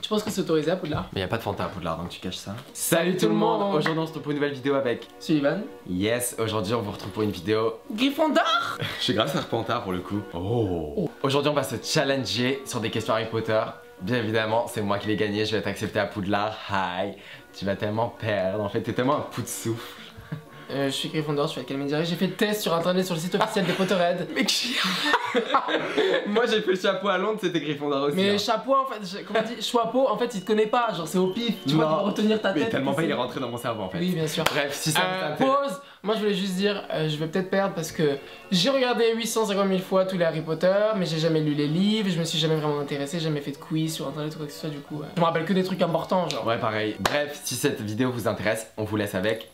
Tu penses que c'est autorisé à Poudlard? Mais y a pas de Fanta à Poudlard, donc tu caches ça. Salut tout le monde. Aujourd'hui on se retrouve pour une nouvelle vidéo avec Sullivan. Yes, aujourd'hui on vous retrouve pour une vidéo Gryffondor. Je suis grave Serpentard pour le coup. Oh. Aujourd'hui on va se challenger sur des questions Harry Potter. Bien évidemment, c'est moi qui vais gagner, je vais être accepté à Poudlard. Hi. Tu vas tellement perdre, en fait t'es tellement un coup de souffle. Je suis Gryffondor, je fais calmer direct. J'ai fait le test sur internet sur le site officiel des Potterheads. Mais qui... Moi j'ai fait le chapeau à Londres, c'était Gryffondor aussi. Mais hein. chapeau en fait, comment on dit, chapeau en fait il te connaît pas, genre c'est au pif, tu vois, pour retenir ta tête. Mais tellement pas il est rentré dans mon cerveau en fait. Oui bien sûr. Bref, si ça vous intéresse. Pause. Moi je voulais juste dire, je vais peut-être perdre parce que j'ai regardé 850 000 fois tous les Harry Potter, mais j'ai jamais lu les livres, je me suis jamais vraiment intéressé, jamais fait de quiz sur internet ou quoi que ce soit du coup. Je me rappelle que des trucs importants genre. Ouais pareil. Bref, si cette vidéo vous intéresse, on vous laisse avec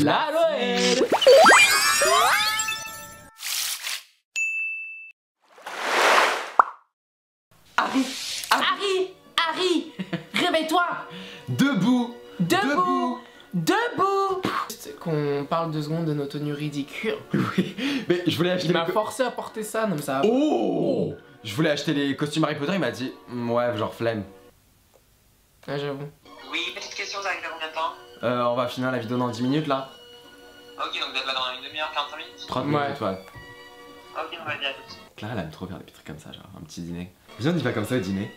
la Noël. Harry, réveille-toi. Debout. Debout. Qu'on parle 2 secondes de nos tenues ridicules. Oui, mais je voulais acheter. Il m'a forcé à porter ça, non mais ça. Oh. Je voulais acheter les costumes Harry Potter, il m'a dit ouais, genre flemme. Ah j'avoue. Oui, petite question, ça arrive à combien de temps? On va finir la vidéo dans 10 minutes là. Ok, donc d'être là dans une demi-heure, 45 minutes? 30 Ouais. minutes, ouais. Ok, on va dire à tout. Clara elle aime trop faire des petits trucs comme ça, genre un petit dîner. Viens, on y va comme ça au dîner.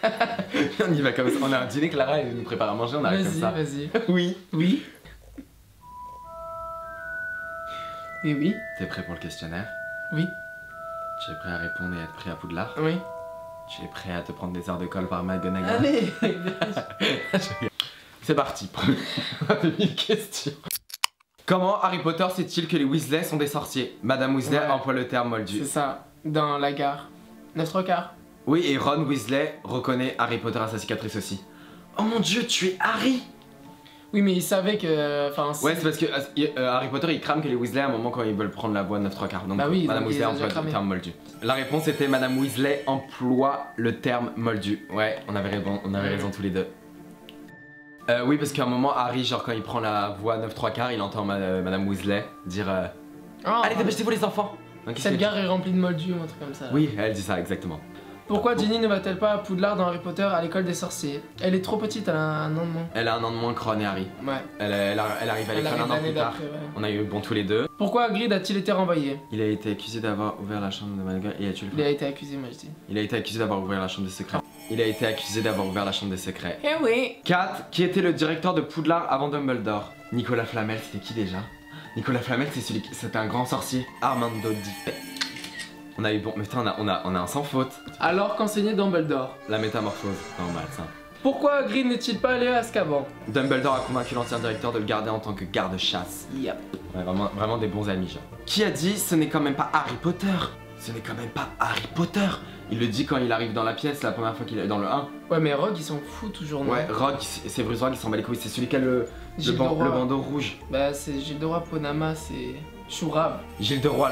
Viens, on y va comme ça. On a un dîner, Clara elle nous prépare à manger, on arrive comme ça. Vas-y. Oui. Oui. Et oui. T'es prêt pour le questionnaire? Oui. Tu es prêt à répondre et à être prêt à Poudlard? Oui. Tu es prêt à te prendre des heures de colle par McGonagall? Allez. C'est parti, première question. Comment Harry Potter sait-il que les Weasley sont des sorciers? Madame Weasley Ouais. emploie le terme moldu. C'est ça. Dans la gare. 9-3/4. Oui, et Ron Weasley reconnaît Harry Potter à sa cicatrice aussi. Oh mon dieu, tu es Harry! Oui mais il savait que. Enfin. Ouais, c'est parce que Harry Potter il crame que les Weasley à un moment quand ils veulent prendre la voie 9-3/4. Donc Bah oui, Madame donc Weasley ils ont emploie déjà le cramé. terme moldu. La réponse était Madame Weasley emploie le terme moldu. Ouais, on avait raison tous les deux. Oui, parce qu'à un moment, Harry, genre quand il prend la voie 9-3/4, il entend Madame Weasley dire Oh, allez, dépêchez-vous les enfants! Donc, qu'est-ce cette qu'elle gare dit? est remplie de moldus ou un truc comme ça. Oui, elle dit ça, exactement. Pourquoi Ginny ne va-t-elle pas à Poudlard dans Harry Potter à l'école des sorciers? Elle est trop petite, elle a un an de moins. Elle a un an de moins que Ron et Harry. Ouais. Elle arrive à Elle l'école arrive un an l'année plus tard. d'après, ouais. On a eu bon tous les deux. Pourquoi Hagrid a-t-il été renvoyé? Il a été accusé d'avoir ouvert la chambre de McGonagall et a tué le Il a été accusé, moi je dis. Il a été accusé d'avoir ouvert la chambre des secrets. Il a été accusé d'avoir ouvert la chambre des secrets. Eh oui. 4. Qui était le directeur de Poudlard avant Dumbledore? Nicolas Flamel, c'était qui déjà? Nicolas Flamel, c'était un grand sorcier. Armando Di. On a eu bon, mais putain, on a un sans faute. Alors qu'enseignait Dumbledore? La métamorphose, normal ça. Pourquoi Hagrid n'est-il pas allé à Azkaban? Dumbledore a convaincu l'ancien directeur de le garder en tant que garde-chasse. Yep. Ouais, vraiment des bons amis, genre. Qui a dit ce n'est quand même pas Harry Potter? Ce n'est quand même pas Harry Potter. Il le dit quand il arrive dans la pièce, la première fois qu'il est dans le 1. Ouais mais Rogue il s'en fout toujours non? Ouais, Rogue, c'est Bruce Rogue, il s'en bat les couilles. C'est celui qui a le Gilderoy. bandeau rouge. Bah c'est Gilderoy Ponama, c'est Chourave. Gilles de Roi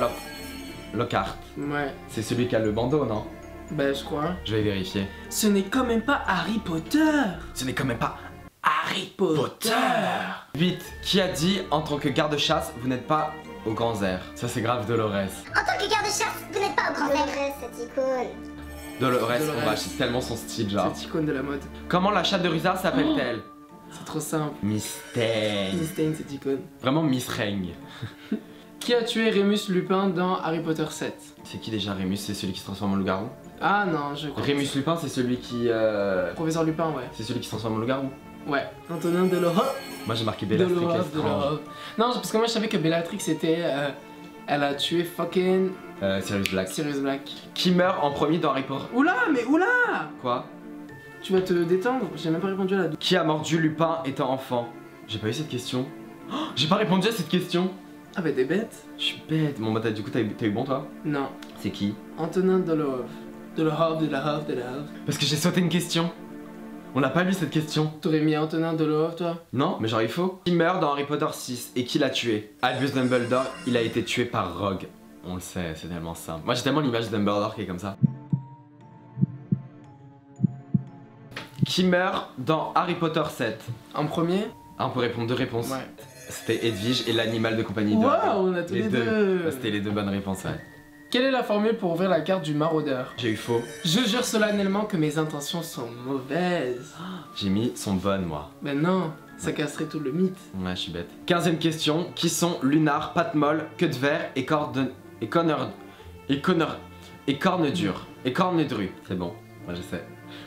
Lockhart. Ouais. C'est celui qui a le bandeau, non? Bah je crois. Je vais vérifier. Ce n'est quand même pas Harry Potter. Ce n'est quand même pas Harry Potter. 8. Qui a dit en tant que garde-chasse, vous n'êtes pas aux grands airs? Ça c'est grave Dolores. En tant que garde-chasse, vous n'êtes pas au grand air. Cette icône. Dolores, on Dolores. va acheter tellement son style, genre. Cette icône de la mode. Comment la chatte de Ruzard s'appelle-t-elle? C'est trop simple. Mystère. Disdain cette icône. Vraiment Miss Règne. Qui a tué Rémus Lupin dans Harry Potter 7? C'est qui déjà Rémus? C'est celui qui se transforme en loup-garou? Ah non, je crois. Rémus Lupin, c'est celui qui. Professeur Lupin, ouais. C'est celui qui se transforme en loup-garou. Ouais. Antonin Delorme. Moi j'ai marqué Bellatrix Lestrange. Non, parce que moi je savais que Bellatrix était. Elle a tué fucking Sirius Black. Sirius Black. Qui meurt en premier dans Harry Potter? Oula, mais oula! Quoi? Tu vas te détendre, j'ai même pas répondu à la douche. Qui a mordu Lupin étant enfant? J'ai pas eu cette question. Oh, j'ai pas répondu à cette question. Ah bah t'es bête? Je suis bête. Bon bah du coup t'as eu bon toi? Non. C'est qui? Antonin Delorme. Delorme. Parce que j'ai sauté une question. On n'a pas lu cette question. T'aurais mis Antonin Delorme toi? Non, mais genre il faut. Qui meurt dans Harry Potter 6 et qui l'a tué? Albus Dumbledore, il a été tué par Rogue. On le sait, c'est tellement simple. Moi j'ai tellement l'image de Dumbledore qui est comme ça. Qui meurt dans Harry Potter 7? En premier? Ah, on peut répondre 2 réponses. Ouais. C'était Edwige et l'animal de compagnie de Waouh, Harry. on a tous les deux. C'était les 2 bonnes réponses, ouais. Quelle est la formule pour ouvrir la carte du maraudeur? J'ai eu faux. Je jure solennellement que mes intentions sont mauvaises. J'ai mis sont bonnes moi. Ben non, ça casserait tout le mythe. Ouais, je suis bête. 15e question. Qui sont Lunar, Patte Molle, Queue de Verre et Corne dure et Corne drue. C'est bon, moi je sais.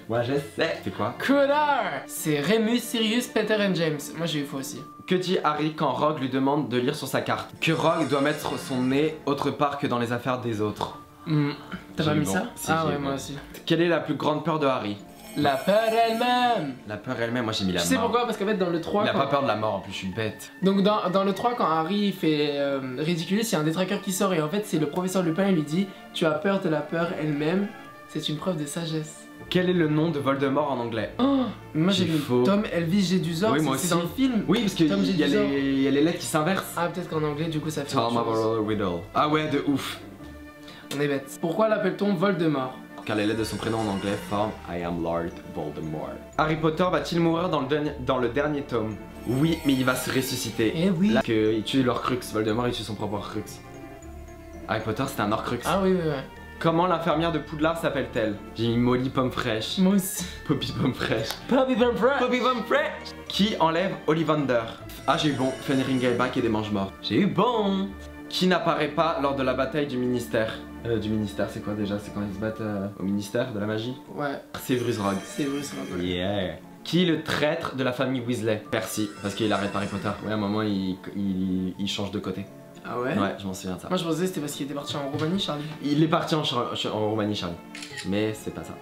Moi je sais. C'est quoi? Connard! C'est Remus, Sirius, Peter et James. Moi j'ai eu faux aussi. Que dit Harry quand Rogue lui demande de lire sur sa carte? Que Rogue doit mettre son nez autre part que dans les affaires des autres. T'as pas mis ça? Si, ah ouais, moi aussi. Quelle est la plus grande peur de Harry? La peur elle-même! La peur elle-même, moi j'ai mis la mort. Tu sais pourquoi? Parce qu'en fait dans le 3... Il a pas peur de la mort en plus, je suis bête. Donc dans le 3, quand Harry fait Ridiculous, il y a un détraqueur qui sort et en fait c'est le professeur Lupin, il lui dit « Tu as peur de la peur elle-même, c'est une preuve de sagesse. » Quel est le nom de Voldemort en anglais? Oh, moi j'ai mis Tom Elvis Jedusor, oui, c'est dans le film. Oui, parce qu'il y a les lettres qui s'inversent. Ah, peut-être qu'en anglais du coup ça fait Tom Riddle. Ah ouais, de ouf. On est bête. Pourquoi l'appelle-t-on Voldemort? Car les lettres de son prénom en anglais forment I am Lord Voldemort. Harry Potter va-t-il mourir dans le dernier tome? Oui, mais il va se ressusciter. Eh oui. Là, il tue l'Horcrux. Voldemort, il tue son propre Horcrux. Harry Potter, c'était un Horcrux. Ah oui. Comment l'infirmière de Poudlard s'appelle-t-elle? J'ai mis Molly Pomme Fraîche. Moi aussi. Poppy Pomme Fraîche. Poppy Pomme Fraîche. Poppy Pomme Fraîche. Qui enlève Ollivander? Ah, j'ai eu bon. Fenrir Gelbach et des Mange-Morts. J'ai eu bon. Qui n'apparaît pas lors de la bataille du ministère? Du ministère, c'est quoi déjà? C'est quand ils se battent au ministère de la magie? Ouais. Severus Rogue. Severus Rogue. Yeah. Qui est le traître de la famille Weasley? Percy, parce qu'il arrête Harry Potter. Ouais, à un moment, il change de côté. Ah ouais? Ouais, je m'en souviens de ça. Moi je pensais que c'était parce qu'il était parti en Roumanie, Charlie. Il est parti en Roumanie, Charlie. Mais c'est pas ça.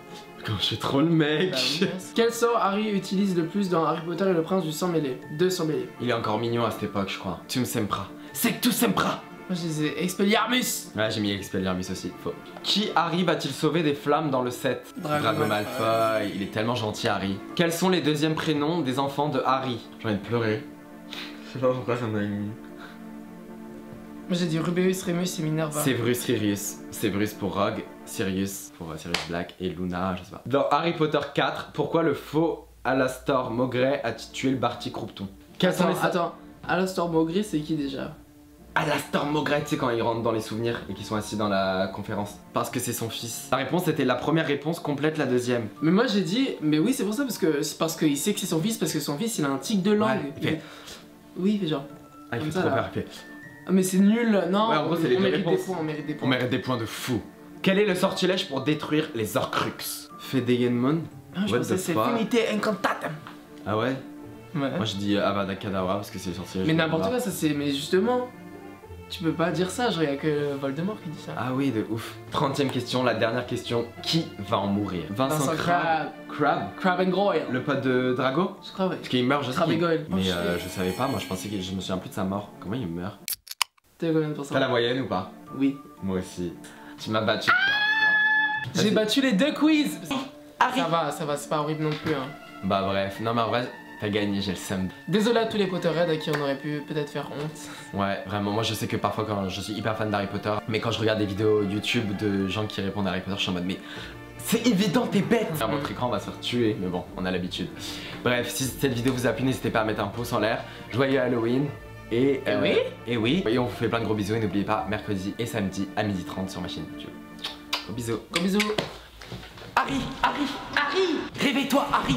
Quand je fais trop le mec. Bah, oui. Quel sort Harry utilise le plus dans Harry Potter et le prince du sang mêlé? 2 sang mêlé. Il est encore mignon à cette époque, je crois. Tum Sempra. C'est que tout Sempra. Moi je disais Expelliarmus. Ouais, j'ai mis Expelliarmus aussi. Faux. Qui Harry va-t-il sauver des flammes dans le 7? Drago Malfoy. Il est tellement gentil, Harry. Quels sont les deuxièmes prénoms des enfants de Harry? J'ai envie de pleurer. Je sais pas pourquoi ça m'a mis. Moi j'ai dit Rubeus, Remus et Minerva. Severus, Sirius. Severus pour Rogue, Sirius pour Sirius Black et Luna, je sais pas. Dans Harry Potter 4, pourquoi le faux Alastor Maugrey a tué le Barty Croupton? Attends, Alastor Maugrey c'est qui déjà? Alastor Maugrey, tu sais quand ils rentrent dans les souvenirs et qu'ils sont assis dans la conférence. Parce que c'est son fils. La réponse était la première réponse, complète la deuxième. Mais moi j'ai dit, mais oui c'est pour ça, parce qu'il sait que c'est son fils, parce que son fils il a un tic de langue. Ouais, il fait... Oui, genre. Ah, il fait trop peur, il fait... Ah mais c'est nul, non, ouais, en gros, c'est les mérite réponses. des points, on mérite des points. On mérite des points de fou. Quel est le sortilège pour détruire les Horcruxes? Fedegenmon? Ah, je pensais que c'est Finité Incantatem. Ah ouais? Ouais. Moi je dis Avada Kedavra parce que c'est le sortilège. Mais n'importe quoi, ça c'est... Mais justement, tu peux pas dire ça, genre y'a que Voldemort qui dit ça. Ah oui, de ouf. 30e question, la dernière question. Qui va en mourir? Vincent Crabbe. Crabbe and Goyle. Le pote de Drago? Je crois, ouais. Parce qu'il meurt, je sais. Crabbe et Goyle. Mais je savais pas, moi je pensais que je me souviens plus de sa mort. Comment il meurt? T'as combien de pourcents? T'as la moyenne ou pas? Oui. Moi aussi. Tu m'as battu. J'ai battu les 2 quiz. Harry. Ça va, c'est pas horrible non plus hein. Bah bref, non mais en vrai, t'as gagné, j'ai le seum. Désolé à tous les Potterheads à qui on aurait pu peut-être faire honte. Ouais, vraiment, moi je sais que parfois quand je suis hyper fan d'Harry Potter, mais quand je regarde des vidéos YouTube de gens qui répondent à Harry Potter, je suis en mode mais c'est évident, t'es bête. À votre écran, on va se faire tuer, mais bon, on a l'habitude. Bref, si cette vidéo vous a plu, n'hésitez pas à mettre un pouce en l'air. Joyeux Halloween. Et oui. Et on vous fait plein de gros bisous et n'oubliez pas, mercredi et samedi à 12h30 sur ma chaîne YouTube. Gros bisous. Gros bisous. Harry, réveille-toi, Harry.